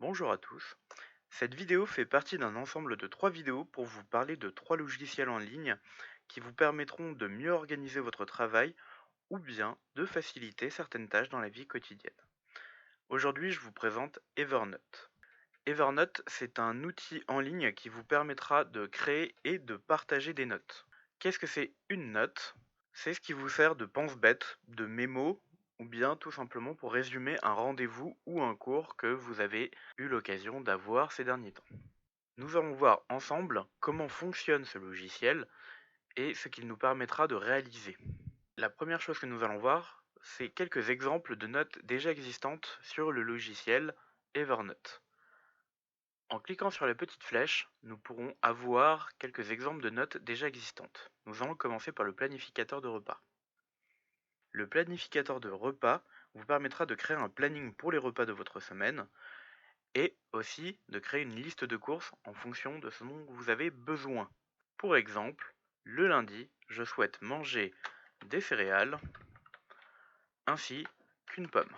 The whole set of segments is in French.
Bonjour à tous. Cette vidéo fait partie d'un ensemble de 3 vidéos pour vous parler de 3 logiciels en ligne qui vous permettront de mieux organiser votre travail ou bien de faciliter certaines tâches dans la vie quotidienne. Aujourd'hui, je vous présente Evernote. Evernote, c'est un outil en ligne qui vous permettra de créer et de partager des notes. Qu'est-ce que c'est une note? C'est ce qui vous sert de pense-bête, de mémo, ou bien tout simplement pour résumer un rendez-vous ou un cours que vous avez eu l'occasion d'avoir ces derniers temps. Nous allons voir ensemble comment fonctionne ce logiciel et ce qu'il nous permettra de réaliser. La première chose que nous allons voir, c'est quelques exemples de notes déjà existantes sur le logiciel Evernote. En cliquant sur la petite flèche, nous pourrons avoir quelques exemples de notes déjà existantes. Nous allons commencer par le planificateur de repas. Le planificateur de repas vous permettra de créer un planning pour les repas de votre semaine et aussi de créer une liste de courses en fonction de ce dont vous avez besoin. Pour exemple, le lundi, je souhaite manger des céréales ainsi qu'une pomme.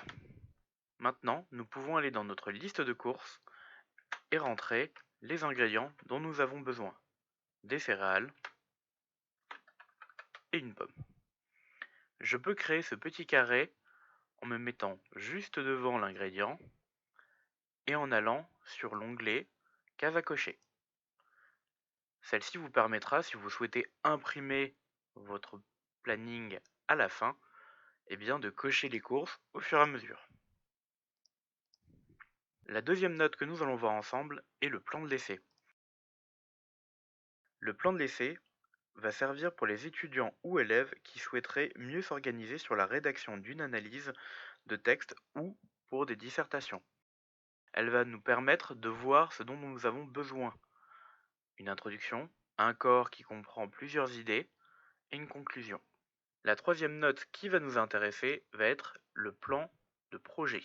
Maintenant, nous pouvons aller dans notre liste de courses et rentrer les ingrédients dont nous avons besoin. Des céréales et une pomme. Je peux créer ce petit carré en me mettant juste devant l'ingrédient et en allant sur l'onglet Case à cocher. Celle-ci vous permettra, si vous souhaitez imprimer votre planning à la fin, de cocher les courses au fur et à mesure. La deuxième note que nous allons voir ensemble est le plan de l'essai. Le plan de l'essai va servir pour les étudiants ou élèves qui souhaiteraient mieux s'organiser sur la rédaction d'une analyse de texte ou pour des dissertations. Elle va nous permettre de voir ce dont nous avons besoin. Une introduction, un corps qui comprend plusieurs idées et une conclusion. La troisième note qui va nous intéresser va être le plan de projet.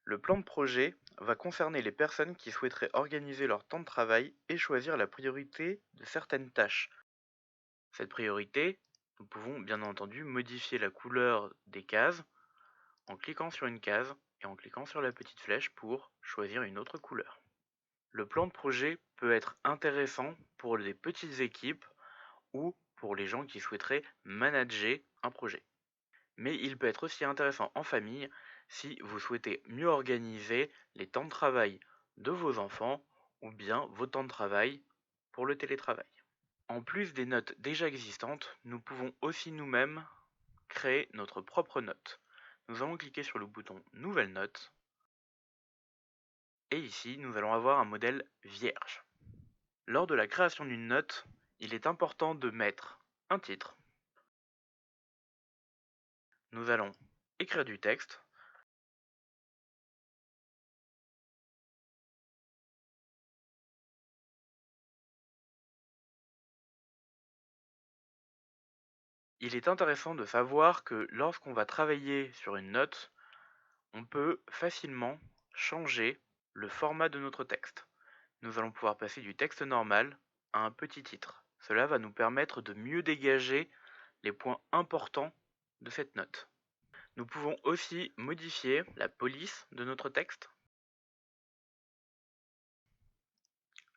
Le plan de projet va concerner les personnes qui souhaiteraient organiser leur temps de travail et choisir la priorité de certaines tâches. Cette priorité, nous pouvons bien entendu modifier la couleur des cases en cliquant sur une case et en cliquant sur la petite flèche pour choisir une autre couleur. Le plan de projet peut être intéressant pour les petites équipes ou pour les gens qui souhaiteraient manager un projet. Mais il peut être aussi intéressant en famille si vous souhaitez mieux organiser les temps de travail de vos enfants ou bien vos temps de travail pour le télétravail. En plus des notes déjà existantes, nous pouvons aussi nous-mêmes créer notre propre note. Nous allons cliquer sur le bouton Nouvelle note et ici nous allons avoir un modèle vierge. Lors de la création d'une note, il est important de mettre un titre. Nous allons écrire du texte. Il est intéressant de savoir que lorsqu'on va travailler sur une note, on peut facilement changer le format de notre texte. Nous allons pouvoir passer du texte normal à un petit titre. Cela va nous permettre de mieux dégager les points importants de cette note. Nous pouvons aussi modifier la police de notre texte,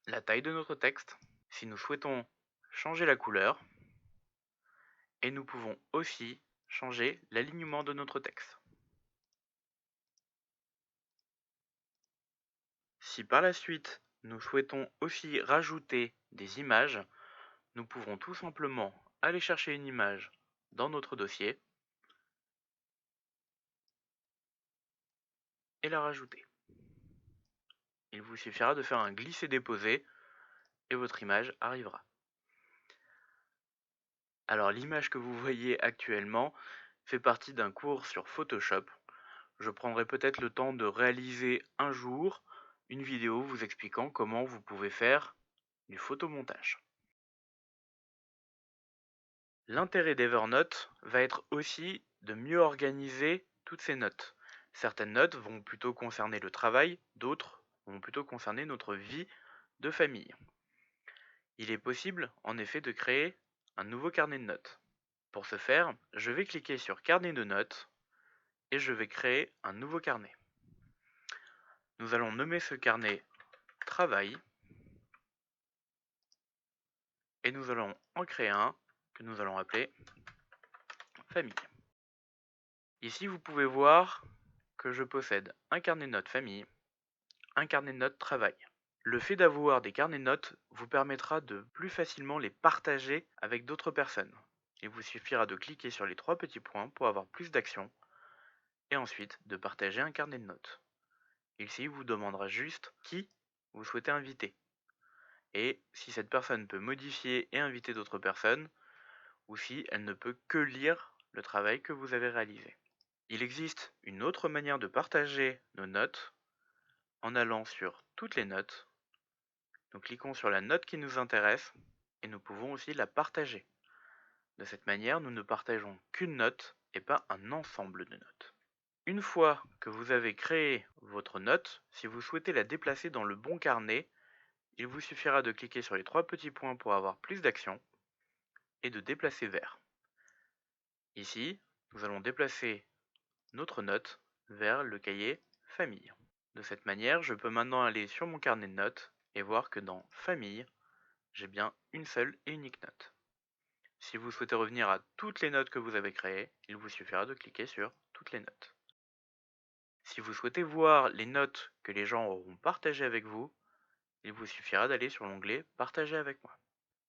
la taille de notre texte, si nous souhaitons changer la couleur, et nous pouvons aussi changer l'alignement de notre texte. Si par la suite nous souhaitons aussi rajouter des images, nous pouvons tout simplement aller chercher une image dans notre dossier et la rajouter. Il vous suffira de faire un glisser-déposer et votre image arrivera. Alors l'image que vous voyez actuellement fait partie d'un cours sur Photoshop. Je prendrai peut-être le temps de réaliser un jour une vidéo vous expliquant comment vous pouvez faire du photomontage. L'intérêt d'Evernote va être aussi de mieux organiser toutes ces notes. Certaines notes vont plutôt concerner le travail, d'autres vont plutôt concerner notre vie de famille. Il est possible, en effet, de créer un nouveau carnet de notes. Pour ce faire, je vais cliquer sur Carnet de notes et je vais créer un nouveau carnet. Nous allons nommer ce carnet Travail et nous allons en créer un que nous allons appeler Famille. Ici, vous pouvez voir que je possède un carnet de notes famille, un carnet de notes travail. Le fait d'avoir des carnets de notes vous permettra de plus facilement les partager avec d'autres personnes. Il vous suffira de cliquer sur les 3 petits points pour avoir plus d'actions et ensuite de partager un carnet de notes. Ici, il vous demandera juste qui vous souhaitez inviter et si cette personne peut modifier et inviter d'autres personnes ou si elle ne peut que lire le travail que vous avez réalisé. Il existe une autre manière de partager nos notes en allant sur toutes les notes. Nous cliquons sur la note qui nous intéresse et nous pouvons aussi la partager. De cette manière, nous ne partageons qu'une note et pas un ensemble de notes. Une fois que vous avez créé votre note, si vous souhaitez la déplacer dans le bon carnet, il vous suffira de cliquer sur les 3 petits points pour avoir plus d'actions et de déplacer vers. Ici, nous allons déplacer notre note vers le cahier Famille. De cette manière, je peux maintenant aller sur mon carnet de notes et voir que dans Famille, j'ai bien une seule et unique note. Si vous souhaitez revenir à toutes les notes que vous avez créées, il vous suffira de cliquer sur toutes les notes. Si vous souhaitez voir les notes que les gens auront partagées avec vous, il vous suffira d'aller sur l'onglet Partager avec moi.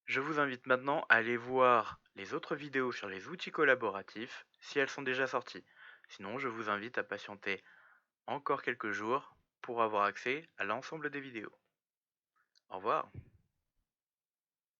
Je vous invite maintenant à aller voir les autres vidéos sur les outils collaboratifs si elles sont déjà sorties. Sinon, je vous invite à patienter encore quelques jours pour avoir accès à l'ensemble des vidéos. Au revoir.